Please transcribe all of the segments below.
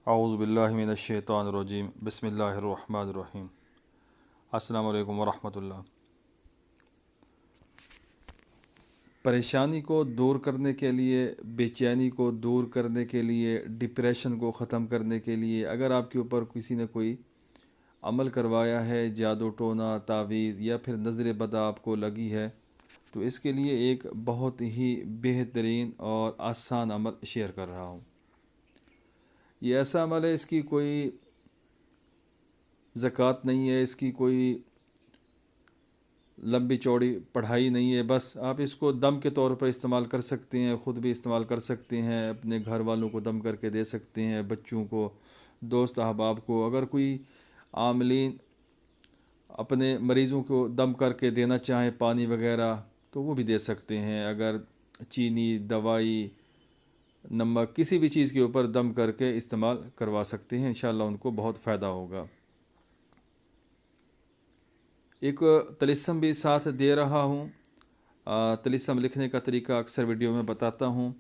اعوذ باللہ من الشیطان الرجیم بسم اللہ الرحمن الرحیم۔ السلام علیکم ورحمۃ اللہ۔ پریشانی کو دور کرنے کے لیے، بے چینی کو دور کرنے کے لیے، ڈپریشن کو ختم کرنے کے لیے اگر آپ کے اوپر کسی نے کوئی عمل کروایا ہے، جادو ٹونا، تعویذ یا پھر نظر بد آپ کو لگی ہے، تو اس کے لیے ایک بہت ہی بہترین اور آسان عمل شیئر کر رہا ہوں۔ یہ ایسا عمل ہے، اس کی کوئی زکوٰۃ نہیں ہے، اس کی کوئی لمبی چوڑی پڑھائی نہیں ہے، بس آپ اس کو دم کے طور پر استعمال کر سکتے ہیں، خود بھی استعمال کر سکتے ہیں، اپنے گھر والوں کو دم کر کے دے سکتے ہیں، بچوں کو، دوست احباب کو، اگر کوئی عاملین اپنے مریضوں کو دم کر کے دینا چاہیں پانی وغیرہ تو وہ بھی دے سکتے ہیں۔ اگر چینی، دوائی، نمک، کسی بھی چیز کے اوپر دم کر کے استعمال کروا سکتے ہیں، انشاءاللہ ان کو بہت فائدہ ہوگا۔ ایک طلسم بھی ساتھ دے رہا ہوں۔ طلسم لکھنے کا طریقہ اکثر ویڈیو میں بتاتا ہوں۔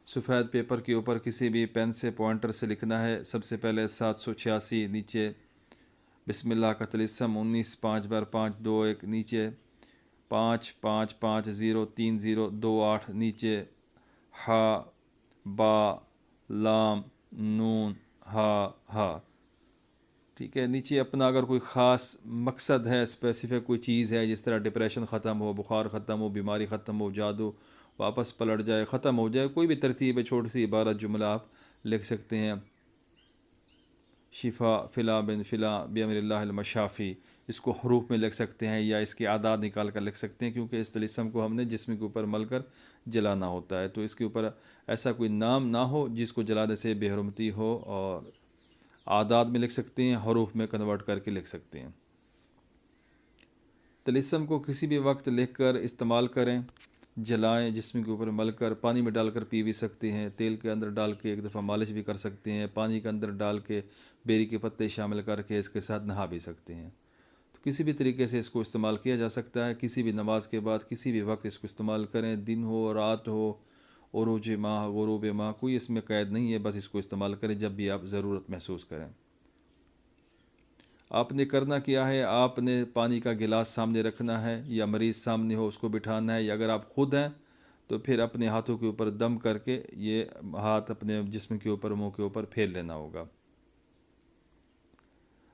سفید پیپر کے اوپر کسی بھی پین سے، پوائنٹر سے لکھنا ہے۔ سب سے پہلے 786، نیچے بسم اللہ کا طلسم 19 5 بار 5 2 1، نیچے 5 5 5 0 3 0 2 8، نیچے ہا با لام نون ہا۔ ٹھیک ہے، نیچے اپنا اگر کوئی خاص مقصد ہے، اسپیسیفک کوئی چیز ہے، جس طرح ڈپریشن ختم ہو، بخار ختم ہو، بیماری ختم ہو، جادو واپس پلٹ جائے، ختم ہو جائے، کوئی بھی ترتیب ہے، چھوٹی سی عبارت، جملہ آپ لکھ سکتے ہیں۔ شفا فلاں بن فلاں بامر اللہ المشافی، اس کو حروف میں لکھ سکتے ہیں یا اس کے اعداد نکال کر لکھ سکتے ہیں، کیونکہ اس طلسم کو ہم نے جسم کے اوپر مل کر جلانا ہوتا ہے، تو اس کے اوپر ایسا کوئی نام نہ ہو جس کو جلانے سے بے حرمتی ہو، اور اعداد میں لکھ سکتے ہیں، حروف میں کنورٹ کر کے لکھ سکتے ہیں۔ طلسم کو کسی بھی وقت لکھ کر استعمال کریں، جلائیں، جسم کے اوپر مل کر پانی میں ڈال کر پی بھی سکتے ہیں، تیل کے اندر ڈال کے ایک دفعہ مالش بھی کر سکتے ہیں، پانی کے اندر ڈال کے بیری کے پتے شامل کر کے اس کے ساتھ نہا بھی سکتے ہیں۔ تو کسی بھی طریقے سے اس کو استعمال کیا جا سکتا ہے، کسی بھی نماز کے بعد کسی بھی وقت اس کو استعمال کریں، دن ہو، رات ہو، عروج ماہ، غروب ماہ، کوئی اس میں قید نہیں ہے، بس اس کو استعمال کریں جب بھی آپ ضرورت محسوس کریں۔ آپ نے کرنا کیا ہے، آپ نے پانی کا گلاس سامنے رکھنا ہے، یا مریض سامنے ہو اس کو بٹھانا ہے، یا اگر آپ خود ہیں تو پھر اپنے ہاتھوں کے اوپر دم کر کے یہ ہاتھ اپنے جسم کے اوپر، منہ کے اوپر پھیر لینا ہوگا۔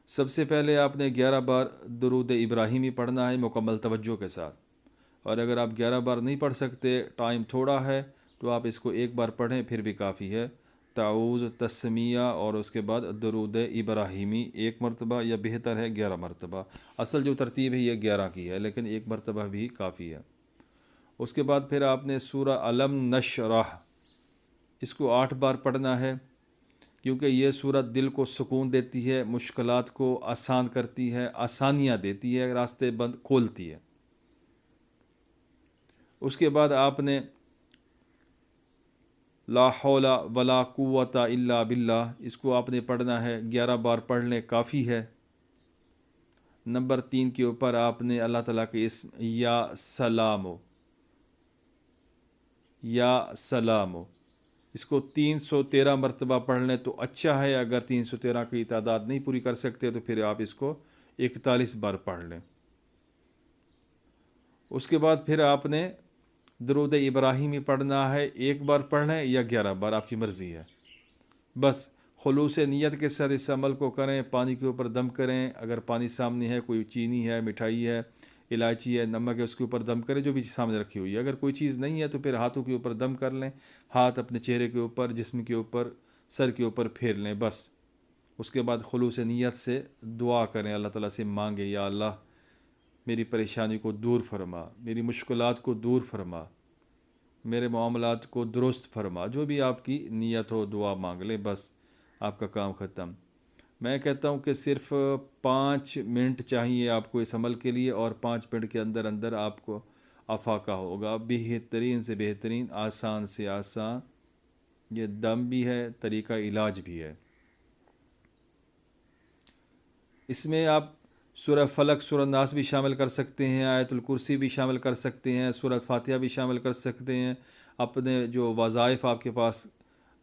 سب سے پہلے آپ نے 11 بار درود ابراہیمی پڑھنا ہے مکمل توجہ کے ساتھ، اور اگر آپ 11 بار نہیں پڑھ سکتے، ٹائم تھوڑا ہے، تو آپ اس کو ایک بار پڑھیں پھر بھی کافی ہے۔ تعوذ، تسمیہ اور اس کے بعد درود ابراہیمی 1 مرتبہ، یا بہتر ہے 11 مرتبہ۔ اصل جو ترتیب ہے یہ 11 کی ہے، لیکن 1 مرتبہ بھی کافی ہے۔ اس کے بعد پھر آپ نے سورہ علم نشرح، اس کو 8 بار پڑھنا ہے، کیونکہ یہ سورت دل کو سکون دیتی ہے، مشکلات کو آسان کرتی ہے، آسانیاں دیتی ہے، راستے بند کھولتی ہے۔ اس کے بعد آپ نے لا حول ولا قوت الا باللہ، اس کو آپ نے پڑھنا ہے، 11 بار پڑھ لیں کافی ہے۔ نمبر 3 کے اوپر آپ نے اللہ تعالیٰ کے اسم یا سلامو، یا سلامو، اس کو 313 مرتبہ پڑھ لیں تو اچھا ہے۔ اگر 313 کی تعداد نہیں پوری کر سکتے تو پھر آپ اس کو 41 بار پڑھ لیں۔ اس کے بعد پھر آپ نے درود ابراہیمی پڑھنا ہے، 1 بار پڑھ لیں یا 11 بار، آپ کی مرضی ہے۔ بس خلوص نیت کے ساتھ اس عمل کو کریں، پانی کے اوپر دم کریں، اگر پانی سامنے ہے، کوئی چینی ہے، مٹھائی ہے، الائچی ہے، نمک ہے، اس کے اوپر دم کریں، جو بھی سامنے رکھی ہوئی ہے۔ اگر کوئی چیز نہیں ہے تو پھر ہاتھوں کے اوپر دم کر لیں، ہاتھ اپنے چہرے کے اوپر، جسم کے اوپر، سر کے اوپر پھیر لیں، بس۔ اس کے بعد خلوص نیت سے دعا کریں، اللہ تعالیٰ سے مانگیں، یا اللہ میری پریشانی کو دور فرما، میری مشکلات کو دور فرما، میرے معاملات کو درست فرما، جو بھی آپ کی نیت ہو دعا مانگ لیں، بس آپ کا کام ختم۔ میں کہتا ہوں کہ صرف 5 منٹ چاہیے آپ کو اس عمل کے لیے، اور 5 منٹ کے اندر اندر آپ کو افاقہ ہوگا۔ بہترین سے بہترین، آسان سے آسان، یہ دم بھی ہے، طریقہ علاج بھی ہے۔ اس میں آپ سورہ فلق، سورہ ناس بھی شامل کر سکتے ہیں، آیت الکرسی بھی شامل کر سکتے ہیں، سورہ فاتحہ بھی شامل کر سکتے ہیں، اپنے جو وظائف آپ کے پاس